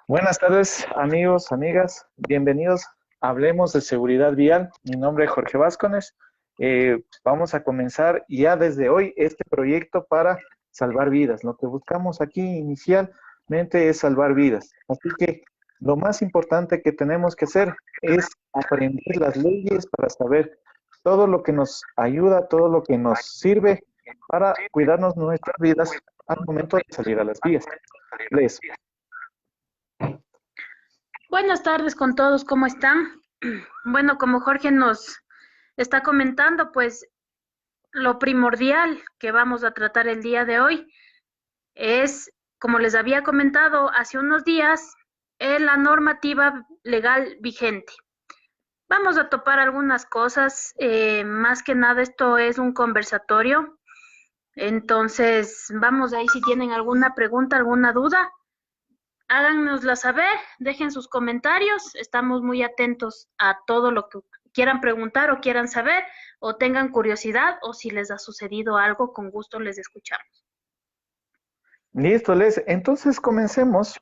Buenas tardes, amigos, amigas. Bienvenidos. Hablemos de seguridad vial. Mi nombre es Jorge Vázquez. Vamos a comenzar ya desde hoy este proyecto para salvar vidas. Lo que buscamos aquí inicialmente es salvar vidas. Así que lo más importante que tenemos que hacer es aprender las leyes para saber todo lo que nos ayuda, todo lo que nos sirve para cuidarnos nuestras vidas al momento de salir a las vías. Les Buenas tardes con todos, ¿cómo están? Bueno, como Jorge nos está comentando, pues lo primordial que vamos a tratar el día de hoy es, como les había comentado hace unos días, la normativa legal vigente. Vamos a topar algunas cosas, más que nada esto es un conversatorio, entonces vamos ahí si tienen alguna pregunta, alguna duda. Háganosla saber, dejen sus comentarios, estamos muy atentos a todo lo que quieran preguntar o quieran saber, o tengan curiosidad, o si les ha sucedido algo, con gusto les escuchamos. Listo, Les. Entonces comencemos.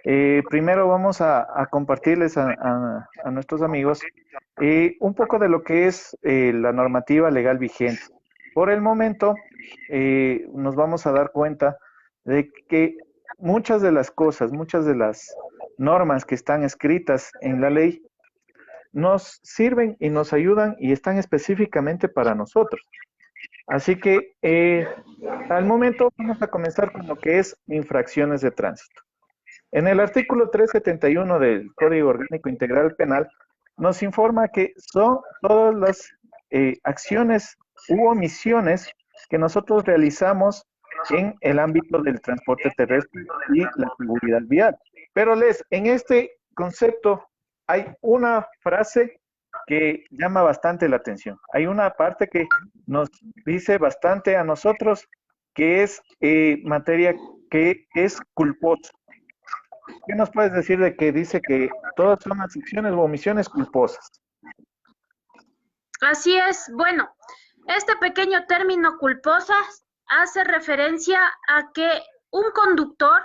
Primero vamos a compartirles a nuestros amigos un poco de lo que es la normativa legal vigente. Por el momento, nos vamos a dar cuenta de que muchas de las cosas, muchas de las normas que están escritas en la ley nos sirven y nos ayudan y están específicamente para nosotros. Así que al momento vamos a comenzar con lo que es infracciones de tránsito. En el artículo 371 del Código Orgánico Integral Penal nos informa que son todas las acciones u omisiones que nosotros realizamos en el ámbito del transporte terrestre y la seguridad vial. Pero en este concepto hay una frase que llama bastante la atención. Hay una parte que nos dice bastante a nosotros que es materia que es culposa. ¿Qué nos puedes decir de que dice que todas son acciones o omisiones culposas? Así es, bueno, este pequeño término culposas hace referencia a que un conductor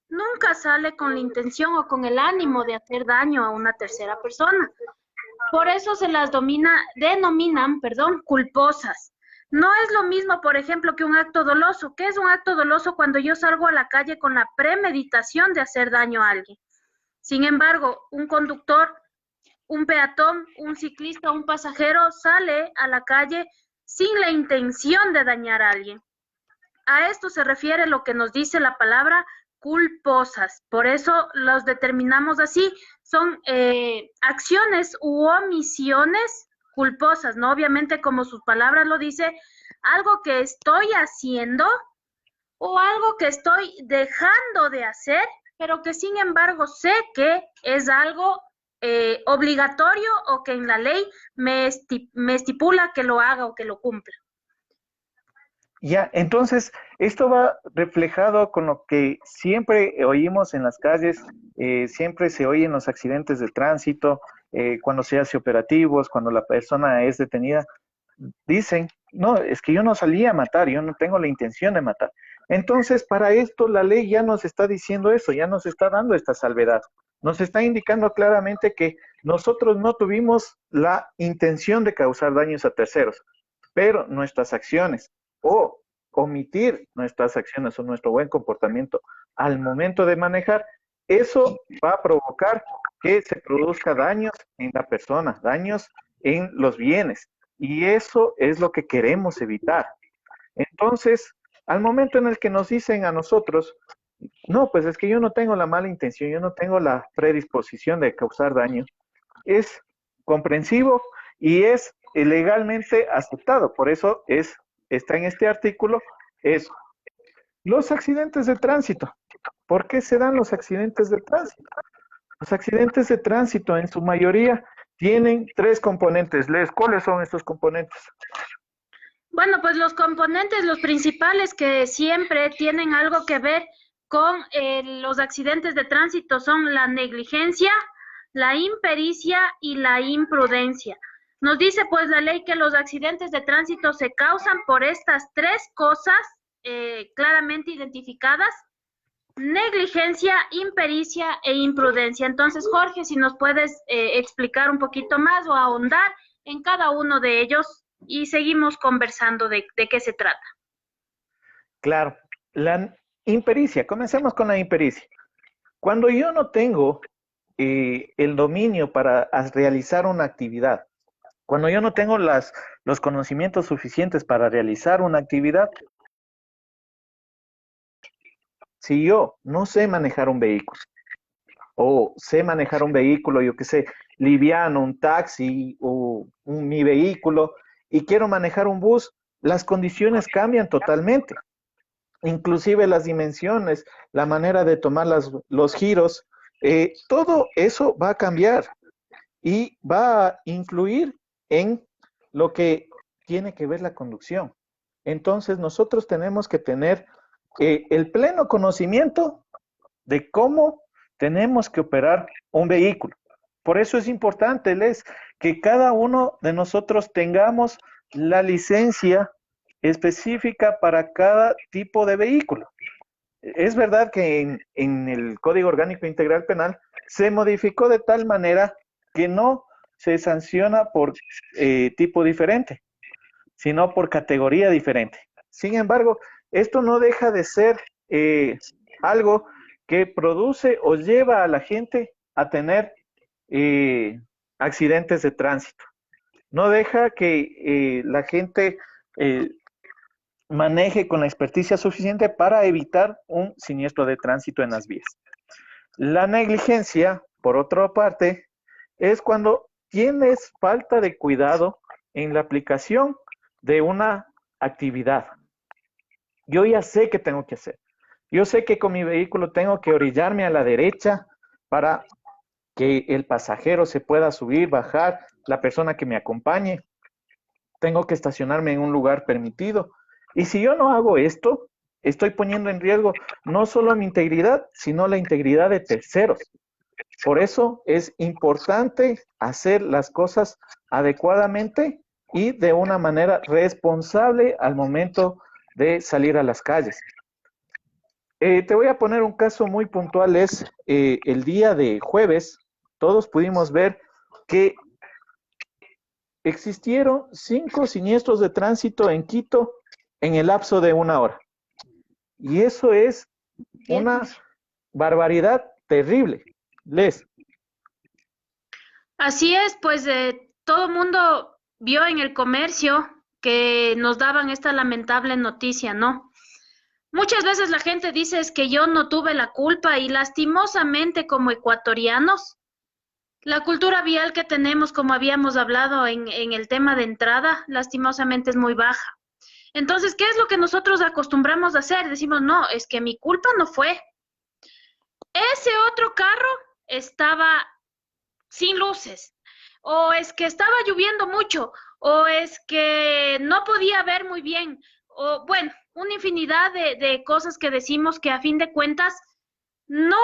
nunca sale con la intención o con el ánimo de hacer daño a una tercera persona. Por eso se las denominan, culposas. No es lo mismo, por ejemplo, que un acto doloso. ¿Qué es un acto doloso? Cuando yo salgo a la calle con la premeditación de hacer daño a alguien. Sin embargo, un conductor, un peatón, un ciclista, un pasajero sale a la calle sin la intención de dañar a alguien. A esto se refiere lo que nos dice la palabra culposas. Por eso los determinamos así. Son acciones u omisiones culposas, ¿no? Obviamente, como sus palabras lo dice, algo que estoy haciendo o algo que estoy dejando de hacer, pero que sin embargo sé que es algo obligatorio o que en la ley me estipula que lo haga o que lo cumpla. Ya, entonces, esto va reflejado con lo que siempre oímos en las calles, siempre se oyen los accidentes de tránsito, cuando se hace operativos, cuando la persona es detenida, dicen, no, es que yo no salí a matar, yo no tengo la intención de matar. Entonces, para esto la ley ya nos está diciendo eso, ya nos está dando esta salvedad. Nos está indicando claramente que nosotros no tuvimos la intención de causar daños a terceros, pero nuestras acciones o omitir nuestras acciones o nuestro buen comportamiento al momento de manejar, eso va a provocar que se produzca daños en la persona, daños en los bienes. Y eso es lo que queremos evitar. Entonces, al momento en el que nos dicen a nosotros, no, pues es que yo no tengo la mala intención, yo no tengo la predisposición de causar daño, es comprensivo y es legalmente aceptado. Por eso está en este artículo eso. Los accidentes de tránsito. ¿Por qué se dan los accidentes de tránsito? Los accidentes de tránsito en su mayoría tienen tres componentes. ¿Cuáles son estos componentes? Bueno, pues los componentes, los principales que siempre tienen algo que ver con los accidentes de tránsito son la negligencia, la impericia y la imprudencia. Nos dice pues la ley que los accidentes de tránsito se causan por estas tres cosas claramente identificadas, negligencia, impericia e imprudencia. Entonces, Jorge, si nos puedes explicar un poquito más o ahondar en cada uno de ellos y seguimos conversando de qué se trata. Claro, la impericia, comencemos con la impericia. Cuando yo no tengo el dominio para realizar una actividad, cuando yo no tengo los conocimientos suficientes para realizar una actividad, si yo no sé manejar un vehículo, o sé manejar un vehículo, yo qué sé, liviano, un taxi o mi vehículo, y quiero manejar un bus, las condiciones cambian totalmente. Inclusive las dimensiones, la manera de tomar los giros, todo eso va a cambiar y va a influir en lo que tiene que ver la conducción. Entonces nosotros tenemos que tener el pleno conocimiento de cómo tenemos que operar un vehículo. Por eso es importante, Les, que cada uno de nosotros tengamos la licencia específica para cada tipo de vehículo. Es verdad que en el Código Orgánico Integral Penal se modificó de tal manera que no se sanciona por tipo diferente, sino por categoría diferente. Sin embargo, esto no deja de ser algo que produce o lleva a la gente a tener accidentes de tránsito. No deja que la gente maneje con la experticia suficiente para evitar un siniestro de tránsito en las vías. La negligencia, por otra parte, es cuando tienes falta de cuidado en la aplicación de una actividad. Yo ya sé qué tengo que hacer. Yo sé que con mi vehículo tengo que orillarme a la derecha para que el pasajero se pueda subir, bajar, la persona que me acompañe. Tengo que estacionarme en un lugar permitido. Y si yo no hago esto, estoy poniendo en riesgo no solo mi integridad, sino la integridad de terceros. Por eso es importante hacer las cosas adecuadamente y de una manera responsable al momento de salir a las calles. Te voy a poner un caso muy puntual, es el día de jueves, todos pudimos ver que existieron 5 siniestros de tránsito en Quito en el lapso de 1 hora. Y eso es una barbaridad terrible. Les. Así es, pues todo el mundo vio en el comercio que nos daban esta lamentable noticia, ¿no? Muchas veces la gente dice es que yo no tuve la culpa y lastimosamente como ecuatorianos, la cultura vial que tenemos, como habíamos hablado en el tema de entrada, lastimosamente es muy baja. Entonces, ¿qué es lo que nosotros acostumbramos a hacer? Decimos, no, es que mi culpa no fue. Ese otro carro estaba sin luces, o es que estaba lloviendo mucho, o es que no podía ver muy bien, o bueno, una infinidad de cosas que decimos que a fin de cuentas no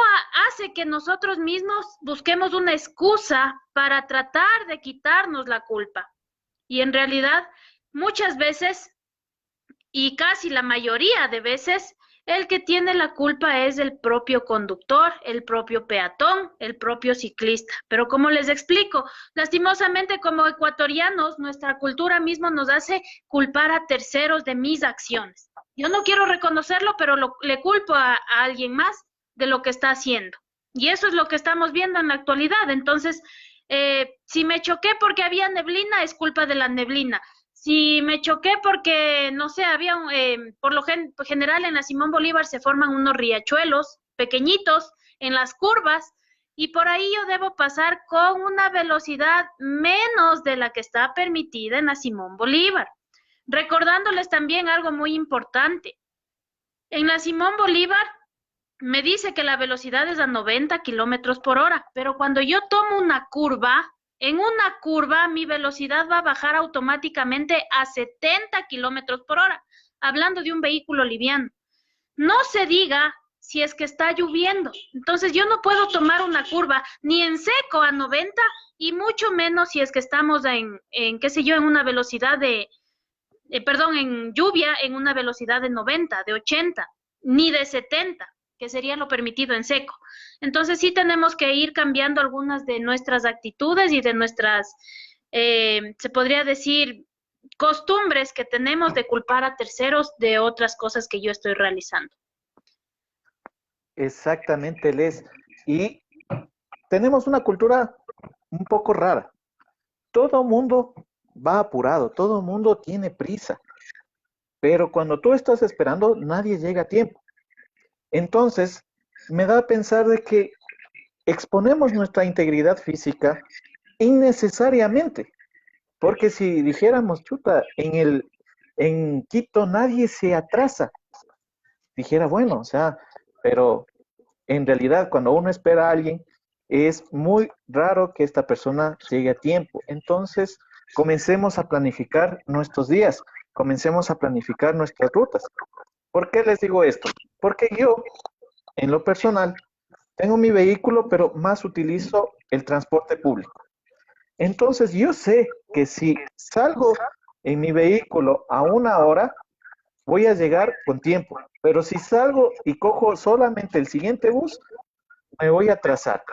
hace que nosotros mismos busquemos una excusa para tratar de quitarnos la culpa. Y en realidad, muchas veces, y casi la mayoría de veces, el que tiene la culpa es el propio conductor, el propio peatón, el propio ciclista. Pero como les explico, lastimosamente como ecuatorianos, nuestra cultura mismo nos hace culpar a terceros de mis acciones. Yo no quiero reconocerlo, pero le culpo a alguien más de lo que está haciendo. Y eso es lo que estamos viendo en la actualidad. Entonces, si me choqué porque había neblina, es culpa de la neblina. Si me choqué porque, no sé, había, por lo general en la Simón Bolívar se forman unos riachuelos pequeñitos en las curvas y por ahí yo debo pasar con una velocidad menos de la que está permitida en la Simón Bolívar. Recordándoles también algo muy importante. En la Simón Bolívar me dice que la velocidad es a 90 kilómetros por hora, pero cuando yo tomo una curva, en una curva mi velocidad va a bajar automáticamente a 70 kilómetros por hora, hablando de un vehículo liviano. No se diga si es que está lloviendo. Entonces yo no puedo tomar una curva ni en seco a 90 y mucho menos si es que estamos en qué sé yo, en una velocidad en lluvia en una velocidad de 90, de 80, ni de 70, que sería lo permitido en seco. Entonces sí tenemos que ir cambiando algunas de nuestras actitudes y de nuestras, se podría decir, costumbres que tenemos de culpar a terceros de otras cosas que yo estoy realizando. Exactamente, Les. Y tenemos una cultura un poco rara. Todo mundo va apurado, todo mundo tiene prisa, pero cuando tú estás esperando, nadie llega a tiempo. Entonces, me da a pensar de que exponemos nuestra integridad física innecesariamente, porque si dijéramos, chuta, en Quito nadie se atrasa, dijera, bueno, o sea, pero en realidad cuando uno espera a alguien, es muy raro que esta persona llegue a tiempo. Entonces, comencemos a planificar nuestros días, comencemos a planificar nuestras rutas. ¿Por qué les digo esto? Porque yo, en lo personal, tengo mi vehículo, pero más utilizo el transporte público. Entonces, yo sé que si salgo en mi vehículo a una hora, voy a llegar con tiempo. Pero si salgo y cojo solamente el siguiente bus, me voy a atrasar.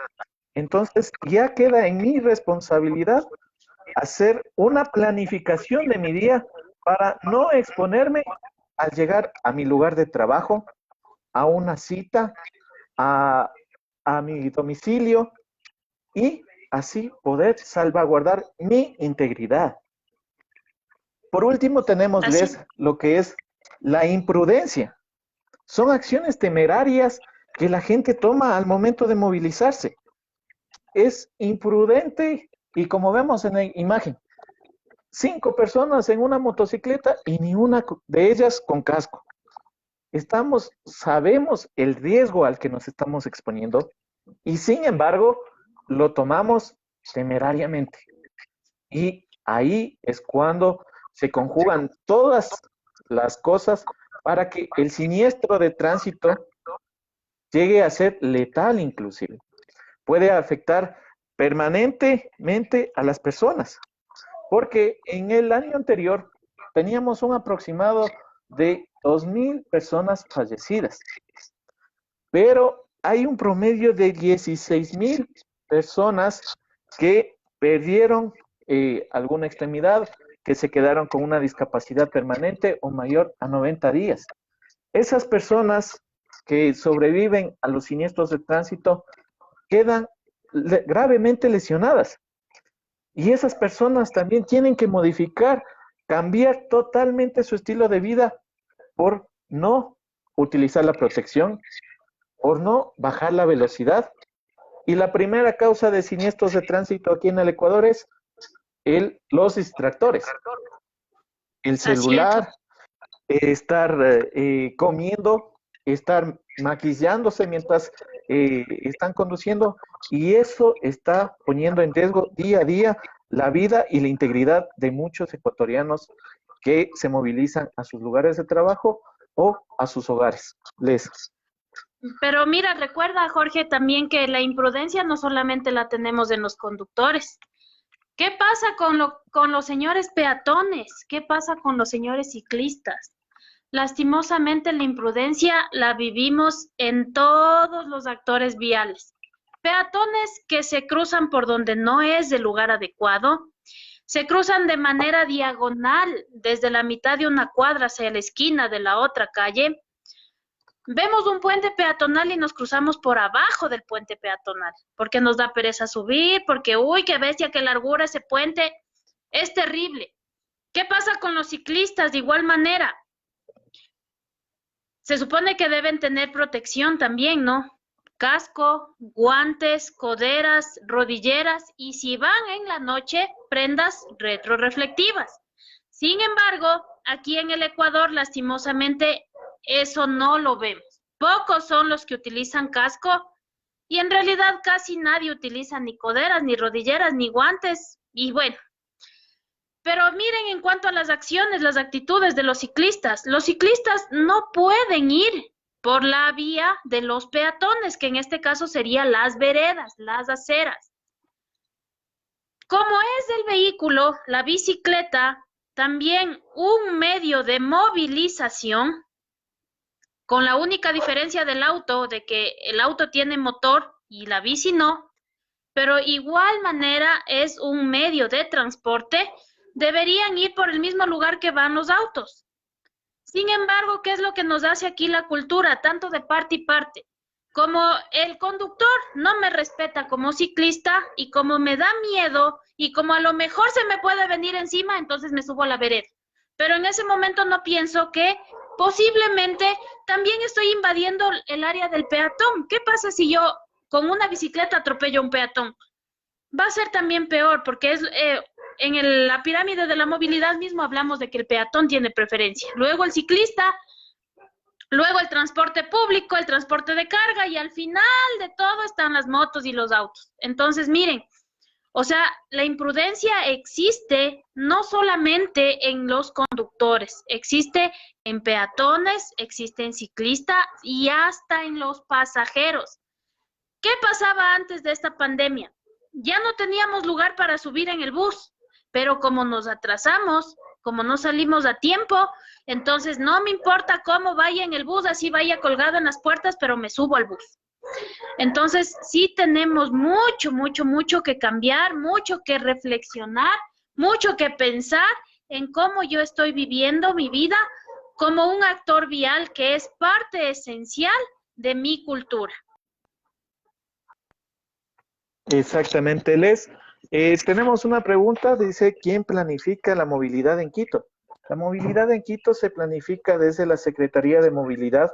Entonces, ya queda en mi responsabilidad hacer una planificación de mi día para no exponerme al llegar a mi lugar de trabajo, a una cita, a, a mi domicilio y así poder salvaguardar mi integridad. Por último, tenemos, Así, Les, lo que es la imprudencia. Son acciones temerarias que la gente toma al momento de movilizarse. Es imprudente y como vemos en la imagen, 5 personas en una motocicleta y ni una de ellas con casco. Sabemos el riesgo al que nos estamos exponiendo y sin embargo lo tomamos temerariamente. Y ahí es cuando se conjugan todas las cosas para que el siniestro de tránsito llegue a ser letal inclusive. Puede afectar permanentemente a las personas, porque en el año anterior teníamos un aproximado de 2.000 personas fallecidas, pero hay un promedio de 16.000 personas que perdieron alguna extremidad, que se quedaron con una discapacidad permanente o mayor a 90 días. Esas personas que sobreviven a los siniestros de tránsito quedan gravemente lesionadas. Y esas personas también tienen que modificar, cambiar totalmente su estilo de vida por no utilizar la protección, por no bajar la velocidad. Y la primera causa de siniestros de tránsito aquí en el Ecuador es los distractores. El así es. celular, estar comiendo, estar maquillándose mientras están conduciendo y eso está poniendo en riesgo día a día la vida y la integridad de muchos ecuatorianos que se movilizan a sus lugares de trabajo o a sus hogares. Les. Pero mira, recuerda, Jorge, también que la imprudencia no solamente la tenemos en los conductores. ¿Qué pasa con los señores peatones? ¿Qué pasa con los señores ciclistas? Lastimosamente, la imprudencia la vivimos en todos los actores viales. Peatones que se cruzan por donde no es el lugar adecuado, se cruzan de manera diagonal desde la mitad de una cuadra hacia la esquina de la otra calle. Vemos un puente peatonal y nos cruzamos por abajo del puente peatonal, porque nos da pereza subir, porque, uy, qué bestia, qué largura ese puente, es terrible. ¿Qué pasa con los ciclistas de igual manera? Se supone que deben tener protección también, ¿no? Casco, guantes, coderas, rodilleras y si van en la noche, prendas retroreflectivas. Sin embargo, aquí en el Ecuador, lastimosamente, eso no lo vemos. Pocos son los que utilizan casco y en realidad casi nadie utiliza ni coderas, ni rodilleras, ni guantes. Y bueno, pero miren en cuanto a las acciones, las actitudes de los ciclistas no pueden ir por la vía de los peatones, que en este caso serían las veredas, las aceras. Como es el vehículo, la bicicleta, también un medio de movilización, con la única diferencia del auto, de que el auto tiene motor y la bici no, pero igual manera es un medio de transporte, deberían ir por el mismo lugar que van los autos. Sin embargo, ¿qué es lo que nos hace aquí la cultura, tanto de parte y parte? Como el conductor no me respeta como ciclista y como me da miedo y como a lo mejor se me puede venir encima, entonces me subo a la vereda. Pero en ese momento no pienso que posiblemente también estoy invadiendo el área del peatón. ¿Qué pasa si yo con una bicicleta atropello a un peatón? Va a ser también peor porque es la pirámide de la movilidad mismo hablamos de que el peatón tiene preferencia. Luego el ciclista, luego el transporte público, el transporte de carga y al final de todo están las motos y los autos. Entonces, miren, o sea, la imprudencia existe no solamente en los conductores, existe en peatones, existe en ciclistas y hasta en los pasajeros. ¿Qué pasaba antes de esta pandemia? Ya no teníamos lugar para subir en el bus, pero como nos atrasamos, como no salimos a tiempo, entonces no me importa cómo vaya en el bus, así vaya colgado en las puertas, pero me subo al bus. Entonces sí tenemos mucho que cambiar, mucho que reflexionar, mucho que pensar en cómo yo estoy viviendo mi vida como un actor vial que es parte esencial de mi cultura. Exactamente, Les. Tenemos una pregunta, dice, ¿quién planifica la movilidad en Quito? La movilidad en Quito se planifica desde la Secretaría de Movilidad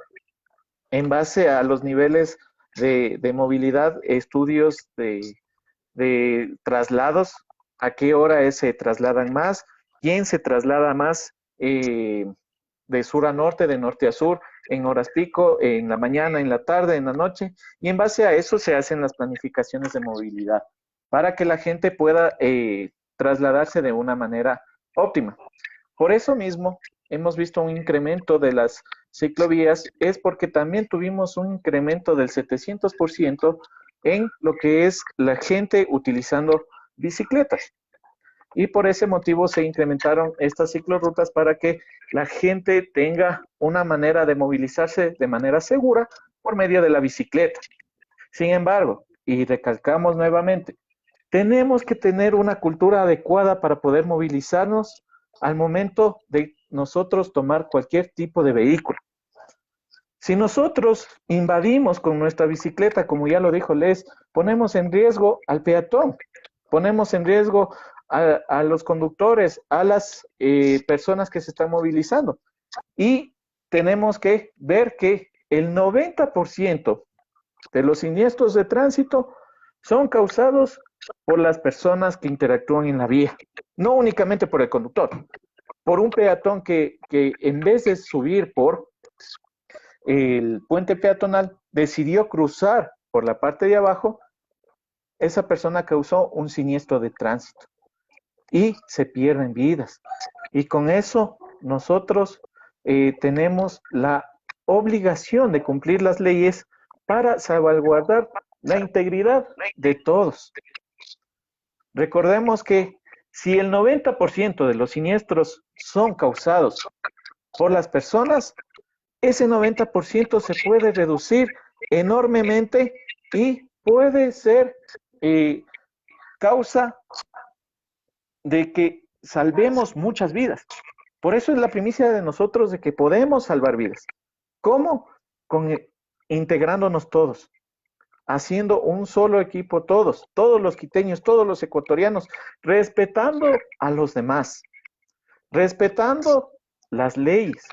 en base a los niveles de movilidad, estudios de traslados, a qué hora se trasladan más, quién se traslada más de sur a norte, de norte a sur, en horas pico, en la mañana, en la tarde, en la noche, y en base a eso se hacen las planificaciones de movilidad para que la gente pueda trasladarse de una manera óptima. Por eso mismo hemos visto un incremento de las ciclovías, es porque también tuvimos un incremento del 700% en lo que es la gente utilizando bicicletas. Y por ese motivo se incrementaron estas ciclorrutas para que la gente tenga una manera de movilizarse de manera segura por medio de la bicicleta. Sin embargo, y recalcamos nuevamente, tenemos que tener una cultura adecuada para poder movilizarnos al momento de nosotros tomar cualquier tipo de vehículo. Si nosotros invadimos con nuestra bicicleta, como ya lo dijo Les, ponemos en riesgo al peatón, ponemos en riesgo a los conductores, a las personas que se están movilizando. Y tenemos que ver que el 90% de los siniestros de tránsito son causados por las personas que interactúan en la vía, no únicamente por el conductor, por un peatón que en vez de subir por el puente peatonal, decidió cruzar por la parte de abajo, esa persona causó un siniestro de tránsito y se pierden vidas. Y con eso nosotros tenemos la obligación de cumplir las leyes para salvaguardar la integridad de todos. Recordemos que si el 90% de los siniestros son causados por las personas, ese 90% se puede reducir enormemente y puede ser causa de que salvemos muchas vidas. Por eso es la primicia de nosotros de que podemos salvar vidas. ¿Cómo? Integrándonos todos, haciendo un solo equipo todos los quiteños, todos los ecuatorianos, respetando a los demás, respetando las leyes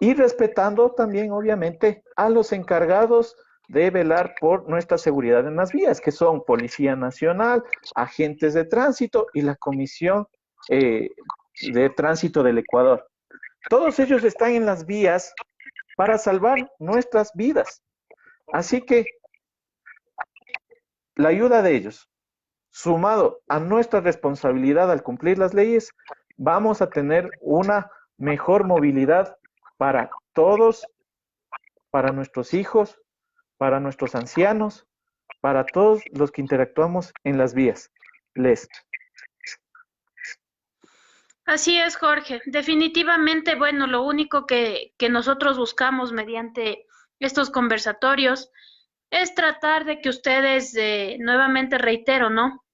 y respetando también, obviamente, a los encargados de velar por nuestra seguridad en las vías, que son Policía Nacional, agentes de tránsito y la Comisión de Tránsito del Ecuador. Todos ellos están en las vías para salvar nuestras vidas. Así que la ayuda de ellos, sumado a nuestra responsabilidad al cumplir las leyes, vamos a tener una mejor movilidad para todos, para nuestros hijos, para nuestros ancianos, para todos los que interactuamos en las vías. Les. Así es, Jorge. Definitivamente, bueno, lo único que nosotros buscamos mediante estos conversatorios, es tratar de que ustedes, nuevamente reitero, ¿no?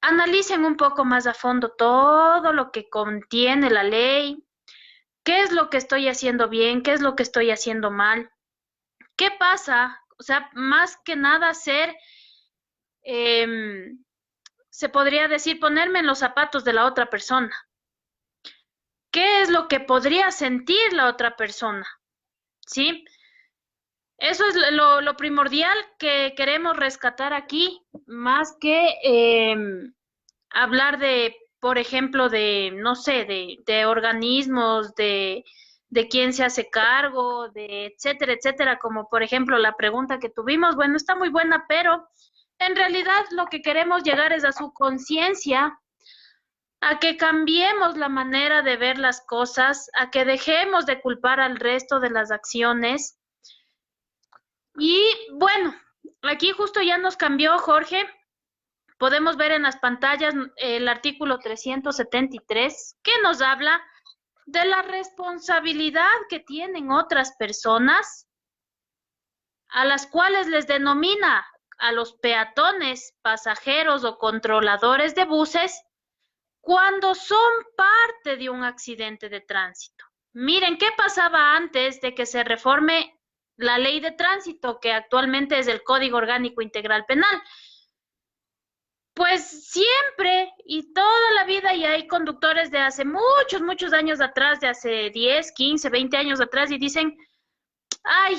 Analicen un poco más a fondo todo lo que contiene la ley, qué es lo que estoy haciendo bien, qué es lo que estoy haciendo mal, qué pasa, o sea, más que nada ser, em, se podría decir, ponerme en los zapatos de la otra persona. ¿Qué es lo que podría sentir la otra persona? ¿Sí? Eso es lo primordial que queremos rescatar aquí, más que hablar de, por ejemplo, de, no sé, de organismos, de quién se hace cargo, de etcétera, etcétera, como por ejemplo la pregunta que tuvimos. Bueno, está muy buena, pero en realidad lo que queremos llegar es a su conciencia, a que cambiemos la manera de ver las cosas, a que dejemos de culpar al resto de las acciones. Y bueno, aquí justo ya nos cambió Jorge. Podemos ver en las pantallas el artículo 373 que nos habla de la responsabilidad que tienen otras personas, a las cuales les denomina a los peatones, pasajeros o controladores de buses, cuando son parte de un accidente de tránsito. Miren, ¿qué pasaba antes de que se reforme la ley de tránsito, que actualmente es el Código Orgánico Integral Penal? Pues siempre y toda la vida, y hay conductores de hace muchos, muchos años atrás, de hace 10, 15, 20 años atrás, y dicen, ay,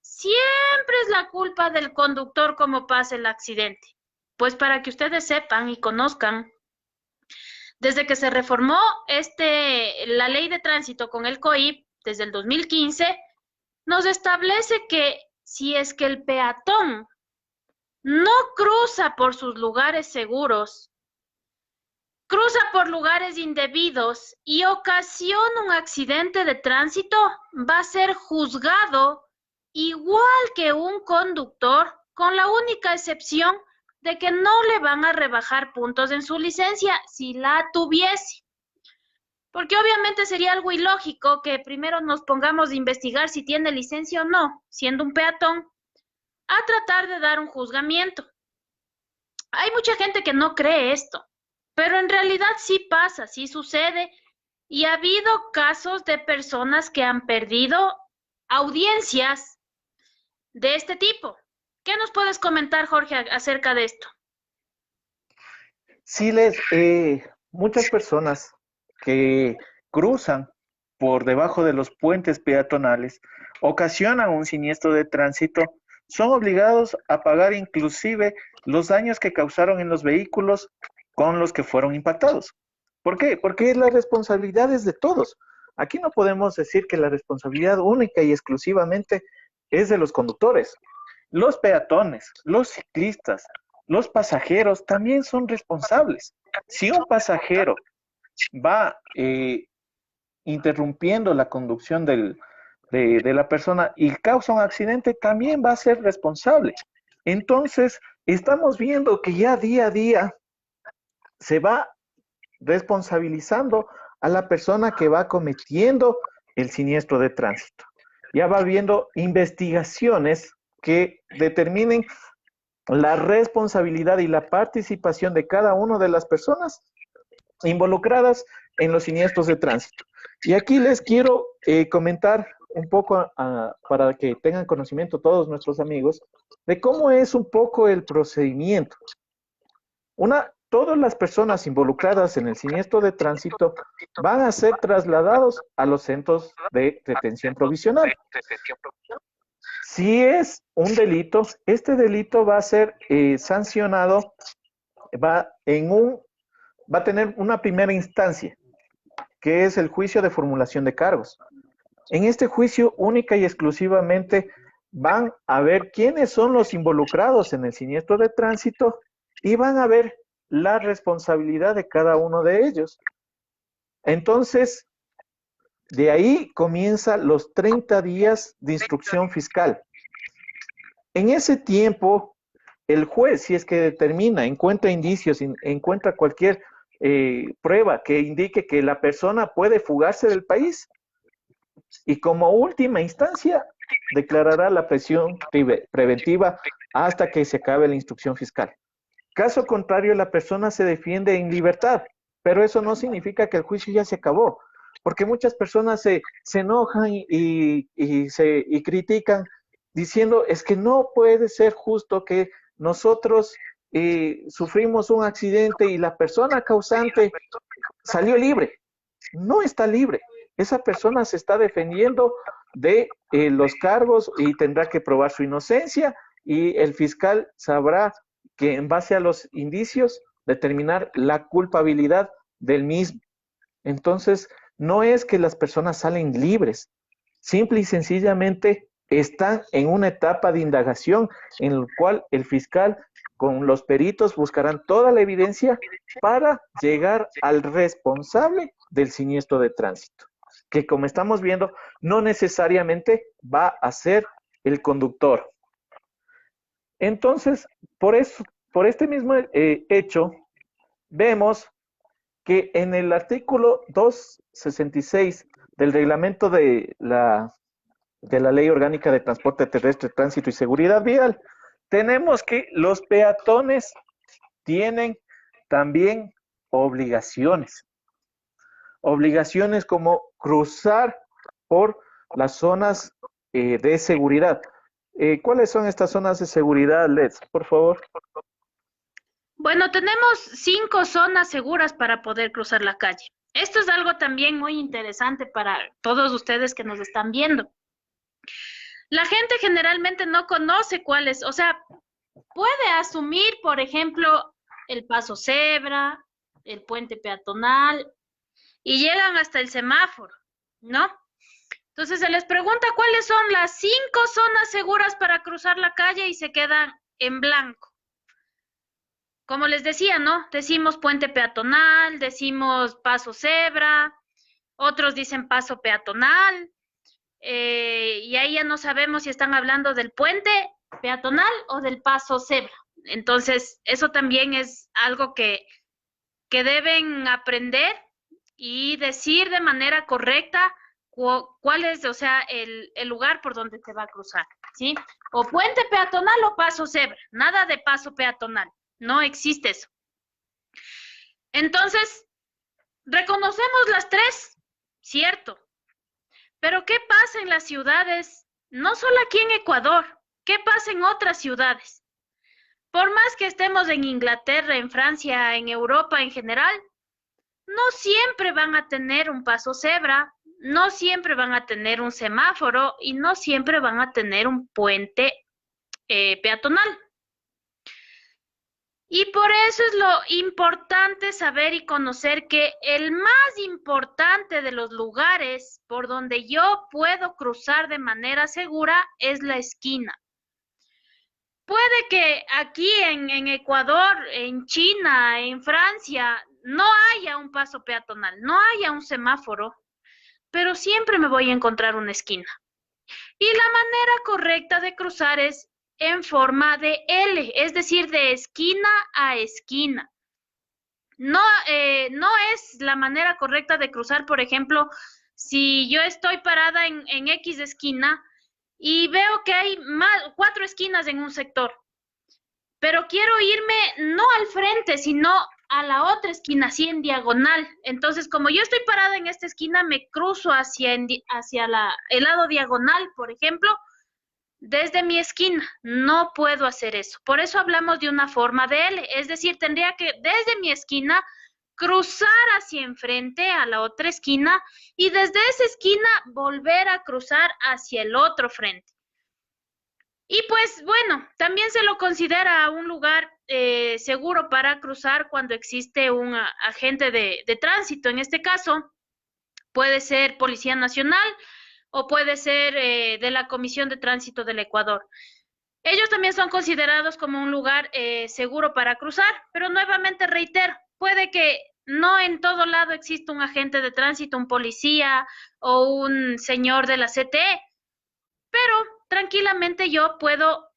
siempre es la culpa del conductor como pasa el accidente. Pues para que ustedes sepan y conozcan, desde que se reformó la ley de tránsito con el COIP, desde el 2015, nos establece que si es que el peatón no cruza por sus lugares seguros, cruza por lugares indebidos y ocasiona un accidente de tránsito, va a ser juzgado igual que un conductor, con la única excepción de que no le van a rebajar puntos en su licencia si la tuviese. Porque obviamente sería algo ilógico que primero nos pongamos a investigar si tiene licencia o no, siendo un peatón, a tratar de dar un juzgamiento. Hay mucha gente que no cree esto, pero en realidad sí pasa, sí sucede, y ha habido casos de personas que han perdido audiencias de este tipo. ¿Qué nos puedes comentar, Jorge, acerca de esto? Sí, muchas personas que cruzan por debajo de los puentes peatonales ocasionan un siniestro de tránsito, son obligados a pagar inclusive los daños que causaron en los vehículos con los que fueron impactados. ¿Por qué? Porque la responsabilidad es de todos. Aquí no podemos decir que la responsabilidad única y exclusivamente es de los conductores. Los peatones, los ciclistas, los pasajeros también son responsables. Si un pasajero va interrumpiendo la conducción de la persona y causa un accidente, también va a ser responsable. Entonces, estamos viendo que ya día a día se va responsabilizando a la persona que va cometiendo el siniestro de tránsito. Ya va habiendo investigaciones que determinen la responsabilidad y la participación de cada una de las personas involucradas en los siniestros de tránsito. Y aquí les quiero comentar un poco para que tengan conocimiento todos nuestros amigos de cómo es un poco el procedimiento. Todas las personas involucradas en el siniestro de tránsito van a ser trasladados a los centros de detención provisional. Si es un delito, este delito va a ser sancionado, va a tener una primera instancia, que es el juicio de formulación de cargos. En este juicio, única y exclusivamente, van a ver quiénes son los involucrados en el siniestro de tránsito y van a ver la responsabilidad de cada uno de ellos. Entonces, de ahí comienzan los 30 días de instrucción fiscal. En ese tiempo, el juez, si es que determina, encuentra indicios, encuentra cualquier prueba que indique que la persona puede fugarse del país, y como última instancia declarará la prisión preventiva hasta que se acabe la instrucción fiscal. Caso contrario, la persona se defiende en libertad, pero eso no significa que el juicio ya se acabó, porque muchas personas se enojan y critican diciendo, es que no puede ser justo que nosotros sufrimos un accidente y la persona causante salió libre. No está libre. Esa persona se está defendiendo de los cargos y tendrá que probar su inocencia y el fiscal sabrá que en base a los indicios determinar la culpabilidad del mismo. Entonces, no es que las personas salen libres, simple y sencillamente están en una etapa de indagación en la cual el fiscal con los peritos buscarán toda la evidencia para llegar al responsable del siniestro de tránsito, que como estamos viendo, no necesariamente va a ser el conductor. Entonces, por este mismo hecho, vemos que en el artículo 266 del reglamento de la Ley Orgánica de Transporte Terrestre, Tránsito y Seguridad Vial, tenemos que los peatones tienen también obligaciones. Obligaciones como cruzar por las zonas de seguridad. ¿Cuáles son estas zonas de seguridad, Leds? Por favor. Bueno, tenemos 5 zonas seguras para poder cruzar la calle. Esto es algo también muy interesante para todos ustedes que nos están viendo. La gente generalmente no conoce cuáles, o sea, puede asumir, por ejemplo, el paso cebra, el puente peatonal, y llegan hasta el semáforo, ¿no? Entonces se les pregunta cuáles son las 5 zonas seguras para cruzar la calle y se quedan en blanco. Como les decía, ¿no? Decimos puente peatonal, decimos paso cebra, otros dicen paso peatonal, y ahí ya no sabemos si están hablando del puente peatonal o del paso cebra. Entonces, eso también es algo que deben aprender y decir de manera correcta cuál es, o sea, el lugar por donde se va a cruzar, ¿sí? O puente peatonal o paso cebra, nada de paso peatonal, no existe eso. Entonces, reconocemos las 3, cierto, pero ¿qué pasa en las ciudades? No solo aquí en Ecuador, ¿qué pasa en otras ciudades? Por más que estemos en Inglaterra, en Francia, en Europa en general, no siempre van a tener un paso cebra, no siempre van a tener un semáforo y no siempre van a tener un puente peatonal. Y por eso es lo importante saber y conocer que el más importante de los lugares por donde yo puedo cruzar de manera segura es la esquina. Puede que aquí en Ecuador, en China, en Francia, no haya un paso peatonal, no haya un semáforo, pero siempre me voy a encontrar una esquina. Y la manera correcta de cruzar es en forma de L, es decir, de esquina a esquina. No es la manera correcta de cruzar, por ejemplo, si yo estoy parada en X esquina y veo que hay 4 esquinas en un sector, pero quiero irme no al frente, sino a la otra esquina, así en diagonal. Entonces, como yo estoy parada en esta esquina, me cruzo hacia el lado diagonal, por ejemplo, desde mi esquina. No puedo hacer eso. Por eso hablamos de una forma de L. Es decir, tendría que desde mi esquina cruzar hacia enfrente a la otra esquina y desde esa esquina volver a cruzar hacia el otro frente. Y pues bueno, también se lo considera un lugar seguro para cruzar cuando existe un agente de tránsito. En este caso, puede ser Policía Nacional o puede ser de la Comisión de Tránsito del Ecuador. Ellos también son considerados como un lugar seguro para cruzar, pero nuevamente reitero, puede que no en todo lado exista un agente de tránsito, un policía o un señor de la CTE, pero tranquilamente yo puedo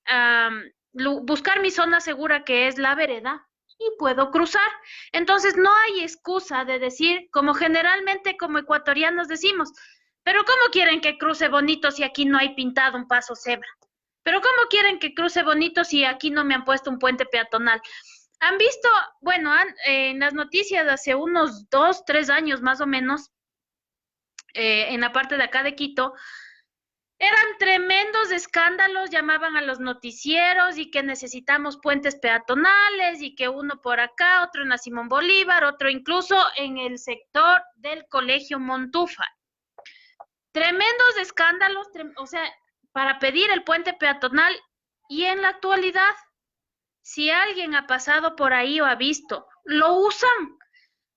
buscar mi zona segura que es la vereda y puedo cruzar. Entonces no hay excusa de decir, como generalmente como ecuatorianos decimos, Pero ¿cómo quieren que cruce bonito si aquí no hay pintado un paso cebra? Pero ¿cómo quieren que cruce bonito si aquí no me han puesto un puente peatonal? Han visto, bueno, en las noticias hace unos 2, 3 años más o menos, en la parte de acá de Quito, eran tremendos escándalos, llamaban a los noticieros y que necesitamos puentes peatonales y que uno por acá, otro en la Simón Bolívar, otro incluso en el sector del Colegio Montúfar. Tremendos escándalos, o sea, para pedir el puente peatonal y en la actualidad, si alguien ha pasado por ahí o ha visto, ¿lo usan?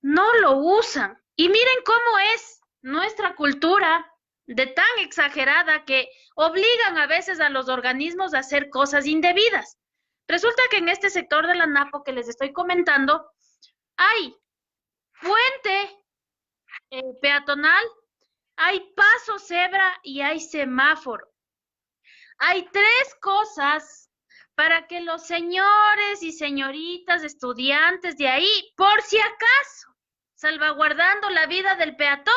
No lo usan. Y miren cómo es nuestra cultura de tan exagerada que obligan a veces a los organismos a hacer cosas indebidas. Resulta que en este sector de la Napo que les estoy comentando, hay puente peatonal, hay paso cebra y hay semáforo. Hay tres cosas para que los señores y señoritas estudiantes de ahí, por si acaso, salvaguardando la vida del peatón,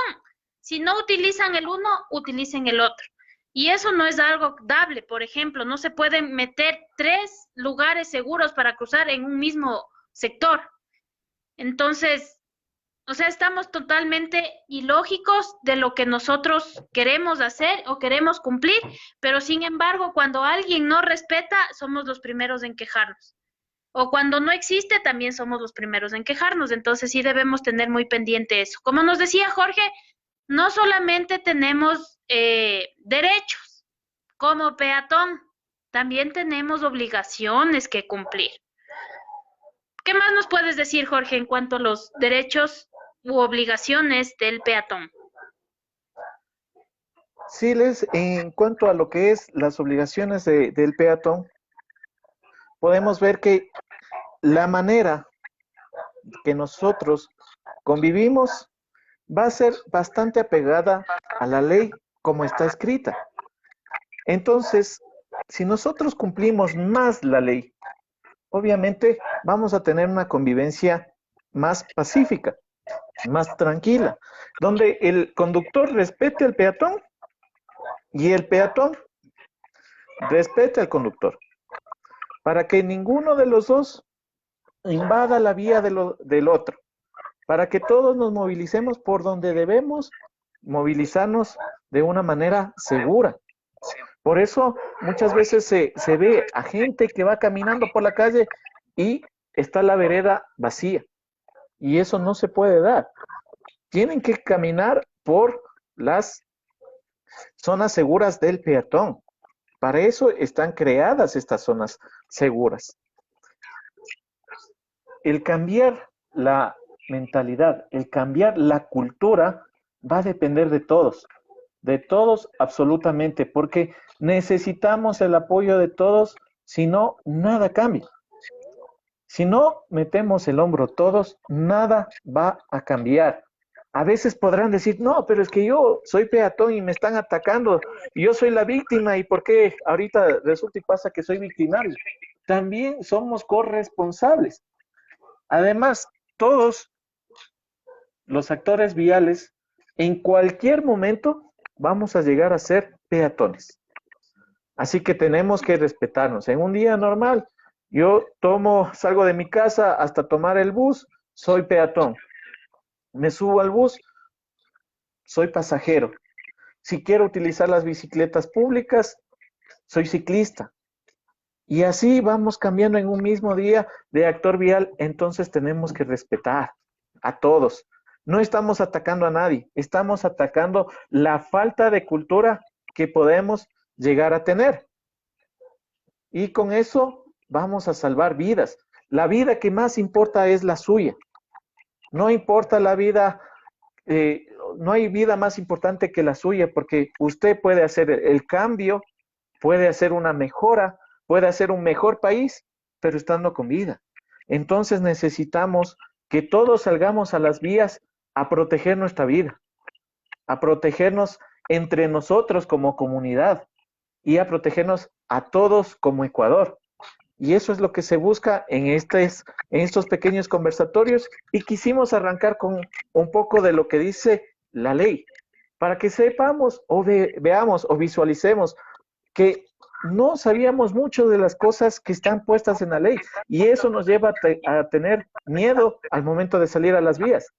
si no utilizan el uno, utilicen el otro. Y eso no es algo dable, por ejemplo, no se pueden meter 3 lugares seguros para cruzar en un mismo sector. Entonces, o sea, estamos totalmente ilógicos de lo que nosotros queremos hacer o queremos cumplir, pero sin embargo, cuando alguien no respeta, somos los primeros en quejarnos. O cuando no existe, también somos los primeros en quejarnos. Entonces sí debemos tener muy pendiente eso. Como nos decía Jorge, no solamente tenemos derechos como peatón, también tenemos obligaciones que cumplir. ¿Qué más nos puedes decir, Jorge, en cuanto a los derechos u obligaciones del peatón? Sí, Les, en cuanto a lo que es las obligaciones del peatón, podemos ver que la manera que nosotros convivimos va a ser bastante apegada a la ley como está escrita. Entonces, si nosotros cumplimos más la ley, obviamente vamos a tener una convivencia más pacífica, más tranquila, donde el conductor respete al peatón y el peatón respete al conductor, para que ninguno de los dos invada la vía del otro, para que todos nos movilicemos por donde debemos movilizarnos de una manera segura. Por eso muchas veces se ve a gente que va caminando por la calle y está la vereda vacía. Y eso no se puede dar. Tienen que caminar por las zonas seguras del peatón. Para eso están creadas estas zonas seguras. El cambiar la mentalidad, el cambiar la cultura va a depender de todos absolutamente, porque necesitamos el apoyo de todos, si no, nada cambia. Si no metemos el hombro todos, nada va a cambiar. A veces podrán decir, no, pero es que yo soy peatón y me están atacando, y yo soy la víctima, ¿y por qué ahorita resulta y pasa que soy victimario? También somos corresponsables. Además, todos los actores viales, en cualquier momento, vamos a llegar a ser peatones. Así que tenemos que respetarnos. En un día normal, yo salgo de mi casa hasta tomar el bus, soy peatón. Me subo al bus, soy pasajero. Si quiero utilizar las bicicletas públicas, soy ciclista. Y así vamos cambiando en un mismo día de actor vial, entonces tenemos que respetar a todos. No estamos atacando a nadie, estamos atacando la falta de cultura que podemos llegar a tener. Y con eso vamos a salvar vidas. La vida que más importa es la suya. No importa la vida, no hay vida más importante que la suya, porque usted puede hacer el cambio, puede hacer una mejora, puede hacer un mejor país, pero estando con vida. Entonces necesitamos que todos salgamos a las vías a proteger nuestra vida, a protegernos entre nosotros como comunidad y a protegernos a todos como Ecuador. Y eso es lo que se busca en estos pequeños conversatorios, y quisimos arrancar con un poco de lo que dice la ley. para que sepamos o veamos o visualicemos que no sabíamos mucho de las cosas que están puestas en la ley y eso nos lleva a tener miedo al momento de salir a las vías.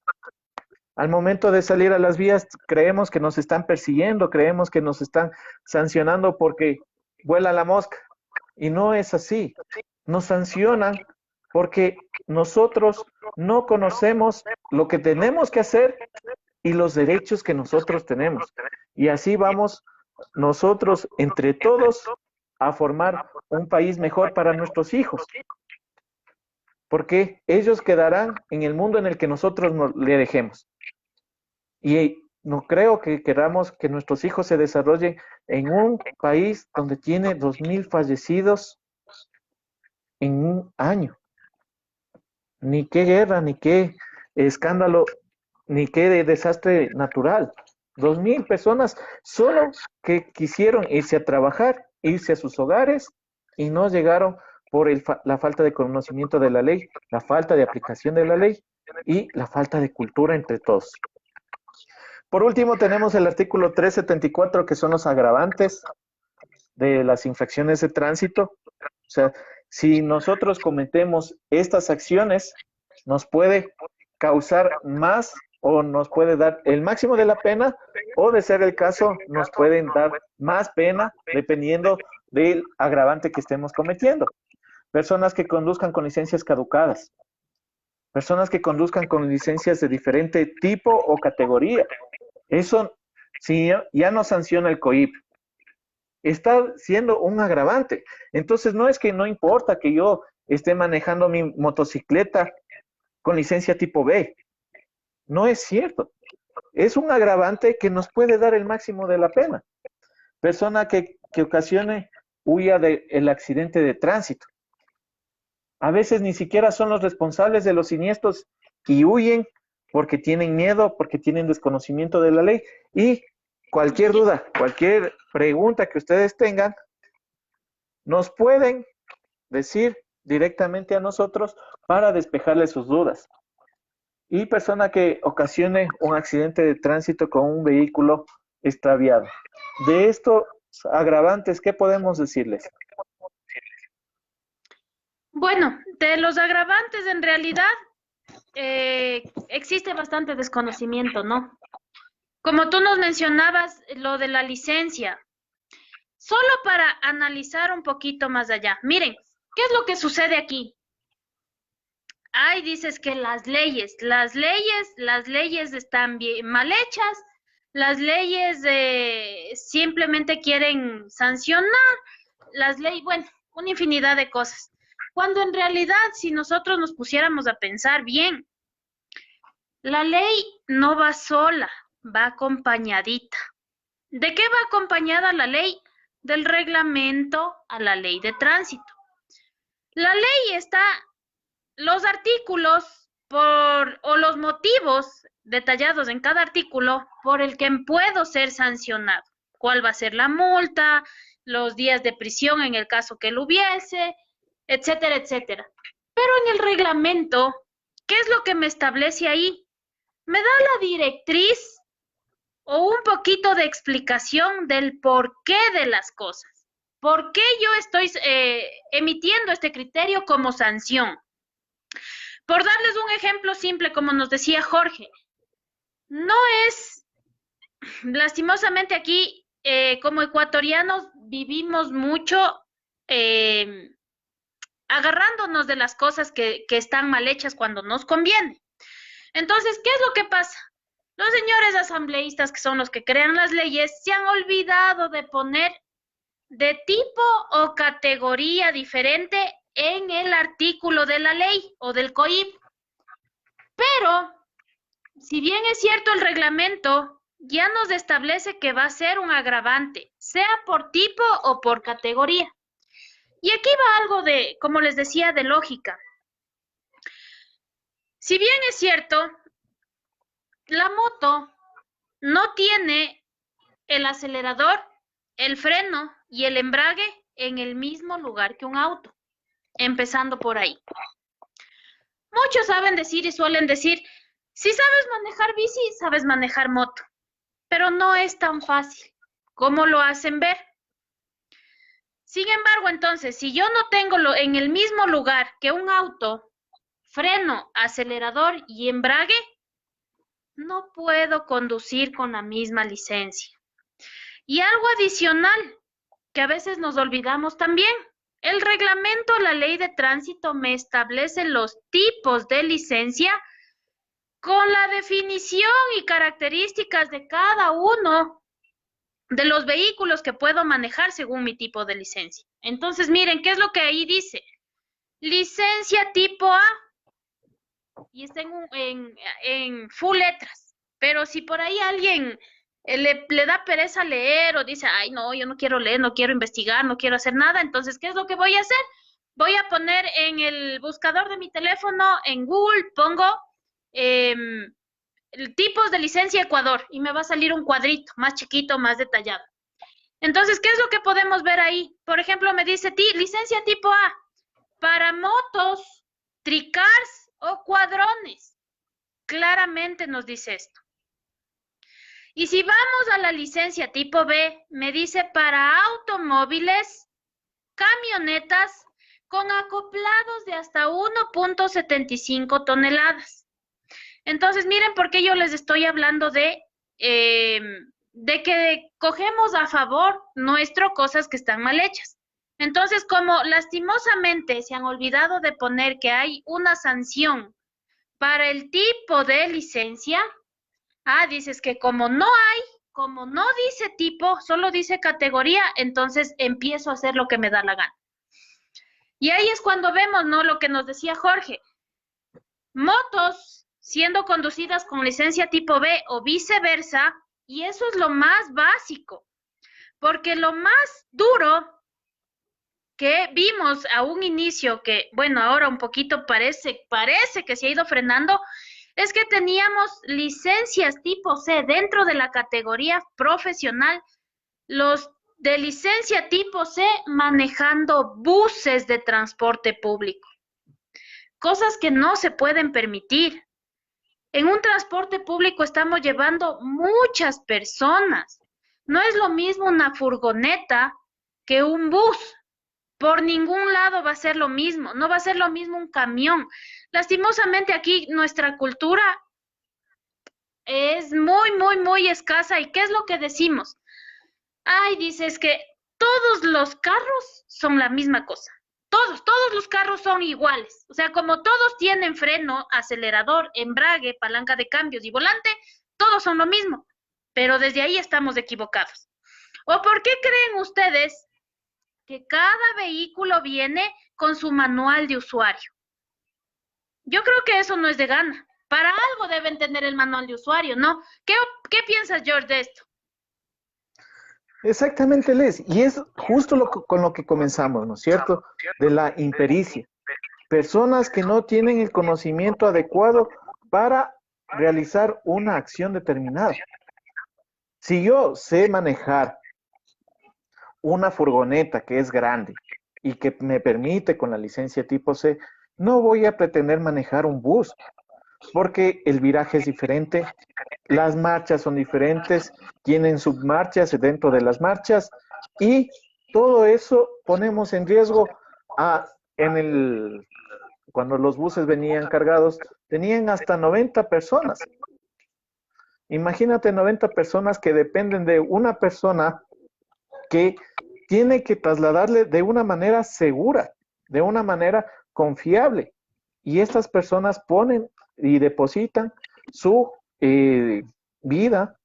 Al momento de salir a las vías creemos que nos están persiguiendo, creemos que nos están sancionando porque vuela la mosca y no es así. Nos sancionan porque nosotros no conocemos lo que tenemos que hacer y los derechos que nosotros tenemos. Y así vamos nosotros entre todos a formar un país mejor para nuestros hijos, porque ellos quedarán en el mundo en el que nosotros le dejemos. Y no creo que queramos que nuestros hijos se desarrollen en un país donde tiene 2000 fallecidos en un año. Ni qué guerra, ni qué escándalo, ni qué desastre natural. 2000 personas solo que quisieron irse a trabajar, irse a sus hogares y no llegaron por la falta de conocimiento de la ley, la falta de aplicación de la ley y la falta de cultura entre todos. Por último, tenemos el artículo 374, que son los agravantes de las infracciones de tránsito. O sea, si nosotros cometemos estas acciones, nos puede causar más o nos puede dar el máximo de la pena o, de ser el caso, nos pueden dar más pena dependiendo del agravante que estemos cometiendo. Personas que conduzcan con licencias caducadas, personas que conduzcan con licencias de diferente tipo o categoría. Eso sí, ya no sanciona el COIP. Está siendo un agravante. Entonces, no es que no importa que yo esté manejando mi motocicleta con licencia tipo B. No es cierto. Es un agravante que nos puede dar el máximo de la pena. Persona que ocasione huya del accidente de tránsito. A veces ni siquiera son los responsables de los siniestros y huyen porque tienen miedo, porque tienen desconocimiento de la ley. Y cualquier duda, cualquier pregunta que ustedes tengan, nos pueden decir directamente a nosotros para despejarles sus dudas. Y persona que ocasione un accidente de tránsito con un vehículo extraviado. De estos agravantes, ¿qué podemos decirles? Bueno, de los agravantes en realidad existe bastante desconocimiento, ¿no? Como tú nos mencionabas, lo de la licencia, solo para analizar un poquito más allá. Miren, ¿qué es lo que sucede aquí? Ay, dices que las leyes están bien mal hechas, las leyes simplemente quieren sancionar, las leyes, bueno, una infinidad de cosas. Cuando en realidad, si nosotros nos pusiéramos a pensar bien, la ley no va sola, va acompañadita. ¿De qué va acompañada la ley? Del reglamento a la ley de tránsito. La ley está, los artículos o los motivos detallados en cada artículo por el que puedo ser sancionado. ¿Cuál va a ser la multa? Los días de prisión en el caso que lo hubiese, etcétera, etcétera. Pero en el reglamento, ¿qué es lo que me establece ahí? Me da la directriz o un poquito de explicación del porqué de las cosas. ¿Por qué yo estoy emitiendo este criterio como sanción? Por darles un ejemplo simple, como nos decía Jorge, no es, lastimosamente aquí, como ecuatorianos, vivimos mucho agarrándonos de las cosas que están mal hechas cuando nos conviene. Entonces, ¿qué es lo que pasa? Los señores asambleístas, que son los que crean las leyes, se han olvidado de poner de tipo o categoría diferente en el artículo de la ley o del COIP. Pero, si bien es cierto, el reglamento ya nos establece que va a ser un agravante, sea por tipo o por categoría. Y aquí va algo de, como les decía, de lógica. Si bien es cierto, la moto no tiene el acelerador, el freno y el embrague en el mismo lugar que un auto, empezando por ahí. Muchos saben decir y suelen decir, si sabes manejar bici, sabes manejar moto. pero no es tan fácil como lo hacen ver. Sin embargo, entonces, si yo no tengo en el mismo lugar que un auto, freno, acelerador y embrague, no puedo conducir con la misma licencia. Y algo adicional que a veces nos olvidamos también. El reglamento, la ley de tránsito me establece los tipos de licencia con la definición y características de cada uno de los vehículos que puedo manejar según mi tipo de licencia. Entonces, miren, ¿qué es lo que ahí dice? Licencia tipo A, y está en full letras. Pero si por ahí alguien le da pereza leer o dice, ay, no, yo no quiero leer, no quiero investigar, no quiero hacer nada, entonces, ¿qué es lo que voy a hacer? Voy a poner en el buscador de mi teléfono, en Google, pongo tipos de licencia Ecuador y me va a salir un cuadrito más chiquito, más detallado. Entonces, ¿qué es lo que podemos ver ahí? Por ejemplo, me dice licencia tipo A para motos, tricars o cuadrones. Claramente nos dice esto. Y si vamos a la licencia tipo B, me dice para automóviles, camionetas con acoplados de hasta 1.75 toneladas. Entonces, miren por qué yo les estoy hablando de que cogemos a favor nuestro cosas que están mal hechas. Entonces, como lastimosamente se han olvidado de poner que hay una sanción para el tipo de licencia, dices que como no dice tipo, solo dice categoría, entonces empiezo a hacer lo que me da la gana. Y ahí es cuando vemos, ¿no? Lo que nos decía Jorge. Motos siendo conducidas con licencia tipo B o viceversa, y eso es lo más básico, porque lo más duro que vimos a un inicio, que bueno, ahora un poquito parece que se ha ido frenando, es que teníamos licencias tipo C dentro de la categoría profesional, los de licencia tipo C manejando buses de transporte público, cosas que no se pueden permitir. En un transporte público estamos llevando muchas personas. No es lo mismo una furgoneta que un bus. Por ningún lado va a ser lo mismo. No va a ser lo mismo un camión. Lastimosamente aquí nuestra cultura es muy, muy, muy escasa. ¿Y qué es lo que decimos? Ay, dices que todos los carros son la misma cosa. Todos los carros son iguales. O sea, como todos tienen freno, acelerador, embrague, palanca de cambios y volante, todos son lo mismo. Pero desde ahí estamos equivocados. ¿O por qué creen ustedes que cada vehículo viene con su manual de usuario? Yo creo que eso no es de gana. Para algo deben tener el manual de usuario, ¿no? ¿Qué piensas, George, de esto? Exactamente, Les. Y es justo con lo que comenzamos, ¿no es cierto? De la impericia. Personas que no tienen el conocimiento adecuado para realizar una acción determinada. Si yo sé manejar una furgoneta que es grande y que me permite con la licencia tipo C, no voy a pretender manejar un bus, porque el viraje es diferente, las marchas son diferentes, tienen submarchas dentro de las marchas y todo eso ponemos en riesgo cuando los buses venían cargados, tenían hasta 90 personas. Imagínate 90 personas que dependen de una persona que tiene que trasladarle de una manera segura, de una manera confiable. Y estas personas ponen y depositan su vida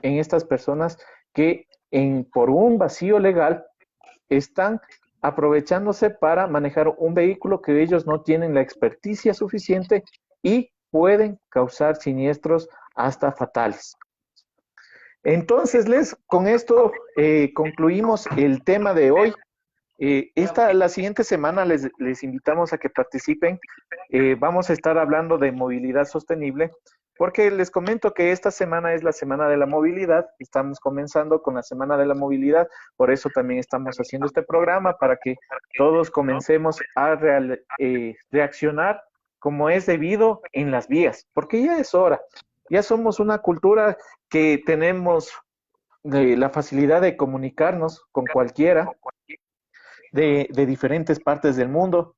en estas personas que por un vacío legal están aprovechándose para manejar un vehículo que ellos no tienen la experticia suficiente y pueden causar siniestros hasta fatales. Entonces, con esto concluimos el tema de hoy. La siguiente semana les invitamos a que participen. Vamos a estar hablando de movilidad sostenible, porque les comento que esta semana es la Semana de la Movilidad. Estamos comenzando con la Semana de la Movilidad, por eso también estamos haciendo este programa, para que todos comencemos a reaccionar como es debido en las vías, porque ya es hora. Ya somos una cultura que tenemos la facilidad de comunicarnos con cualquiera de diferentes partes del mundo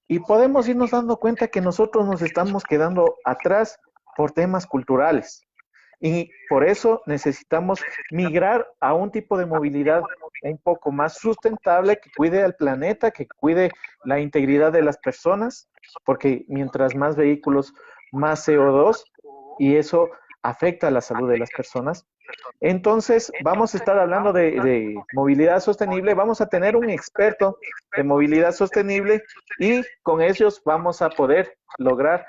y podemos irnos dando cuenta que nosotros nos estamos quedando atrás por temas culturales. Y por eso necesitamos migrar a un tipo de movilidad un poco más sustentable, que cuide al planeta, que cuide la integridad de las personas, porque mientras más vehículos, más CO2, y eso afecta a la salud de las personas. Entonces, vamos a estar hablando de movilidad sostenible, vamos a tener un experto de movilidad sostenible y con ellos vamos a poder lograr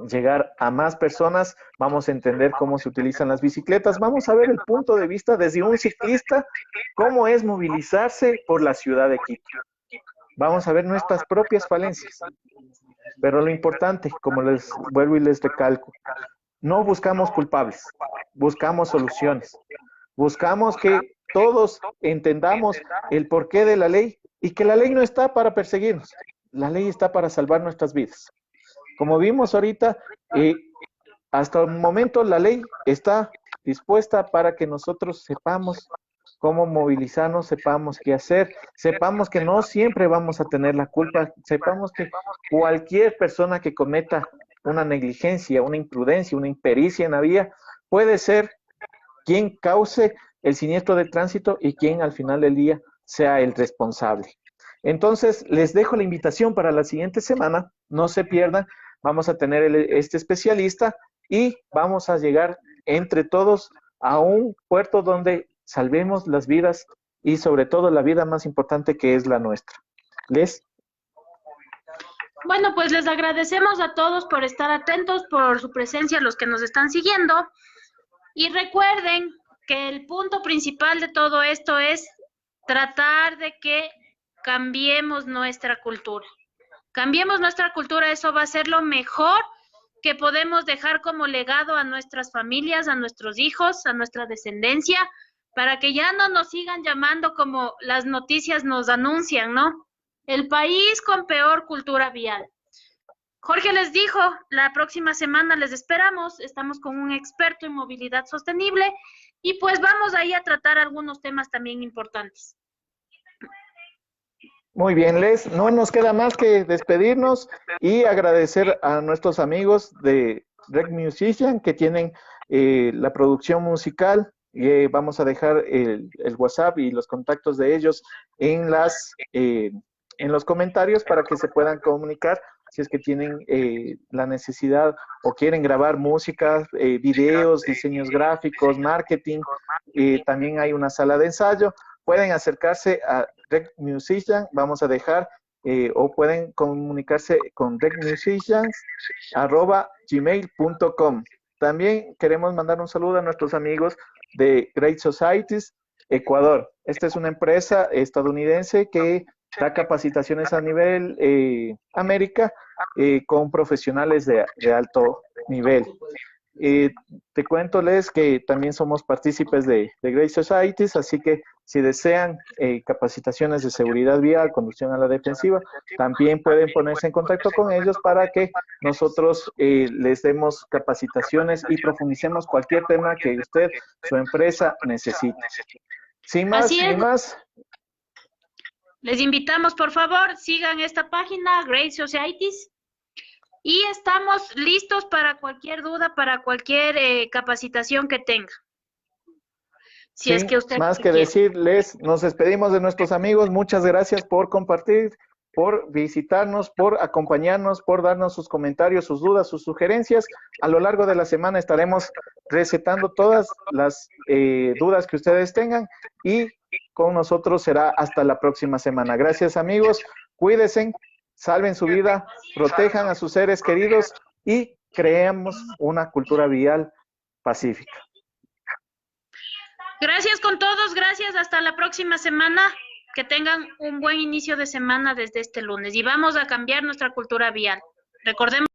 llegar a más personas, vamos a entender cómo se utilizan las bicicletas, vamos a ver el punto de vista desde un ciclista, cómo es movilizarse por la ciudad de Quito. Vamos a ver nuestras propias falencias. Pero lo importante, como les vuelvo y les recalco, no buscamos culpables, buscamos soluciones. Buscamos que todos entendamos el porqué de la ley y que la ley no está para perseguirnos, la ley está para salvar nuestras vidas. Como vimos ahorita, hasta el momento la ley está dispuesta para que nosotros sepamos cómo movilizarnos, sepamos qué hacer, sepamos que no siempre vamos a tener la culpa, sepamos que cualquier persona que cometa una negligencia, una imprudencia, una impericia en la vía, puede ser quien cause el siniestro de tránsito y quien al final del día sea el responsable. Entonces, les dejo la invitación para la siguiente semana, no se pierdan, vamos a tener este especialista y vamos a llegar entre todos a un puerto donde salvemos las vidas y sobre todo la vida más importante que es la nuestra. Bueno, pues les agradecemos a todos por estar atentos, por su presencia, los que nos están siguiendo. Y recuerden que el punto principal de todo esto es tratar de que cambiemos nuestra cultura. Cambiemos nuestra cultura, eso va a ser lo mejor que podemos dejar como legado a nuestras familias, a nuestros hijos, a nuestra descendencia, para que ya no nos sigan llamando como las noticias nos anuncian, ¿no? El país con peor cultura vial. Jorge les dijo, la próxima semana les esperamos, estamos con un experto en movilidad sostenible y pues vamos ahí a tratar algunos temas también importantes. Muy bien, Les, no nos queda más que despedirnos y agradecer a nuestros amigos de Rec Musician que tienen la producción musical. Vamos a dejar el WhatsApp y los contactos de ellos en los comentarios para que se puedan comunicar si es que tienen la necesidad o quieren grabar música, videos, diseños gráficos, marketing. También hay una sala de ensayo. Pueden acercarse a Rec Musician, vamos a dejar, o pueden comunicarse con recmusicians@gmail.com. También queremos mandar un saludo a nuestros amigos de Great Societies Ecuador. Esta es una empresa estadounidense que da capacitaciones a nivel América con profesionales de alto nivel. Te cuento, Les, que también somos partícipes de Great Societies, así que si desean capacitaciones de seguridad vial, conducción a la defensiva, también pueden ponerse en contacto con ellos para que nosotros les demos capacitaciones y profundicemos cualquier tema que usted, su empresa, necesite. Sin más, sin más. Les invitamos, por favor, sigan esta página, Great Societies. Y estamos listos para cualquier duda, para cualquier capacitación que tenga. Si es que usted más que decirles, nos despedimos de nuestros amigos. Muchas gracias por compartir, por visitarnos, por acompañarnos, por darnos sus comentarios, sus dudas, sus sugerencias. A lo largo de la semana estaremos recetando todas las dudas que ustedes tengan y con nosotros será hasta la próxima semana. Gracias, amigos. Cuídense. Salven su vida, protejan a sus seres queridos y creemos una cultura vial pacífica. Gracias con todos, gracias, hasta la próxima semana. Que tengan un buen inicio de semana desde este lunes y vamos a cambiar nuestra cultura vial. Recordemos